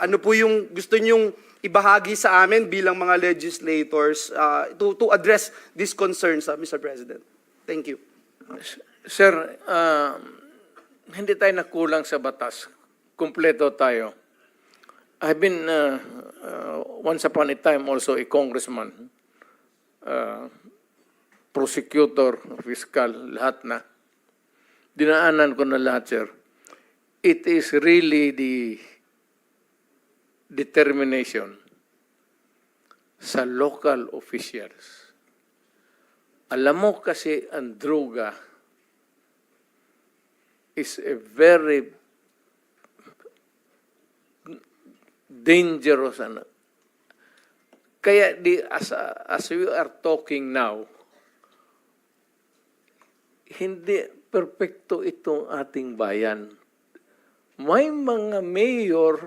ano po yung gusto nyong ibahagi sa amin bilang mga legislators to address these concerns, Mr. President? Thank you. Sir, hindi tayo nakulang sa batas. Kumpleto tayo. I've been, once upon a time, also a congressman, prosecutor, fiscal, lahat na. Dinaanan ko na lahat, sir. It is really the determination sa local officials. Alam mo kasi ang droga is a very dangerous. Kaya as we are talking now, hindi perpekto itong ating bayan. May mga mayor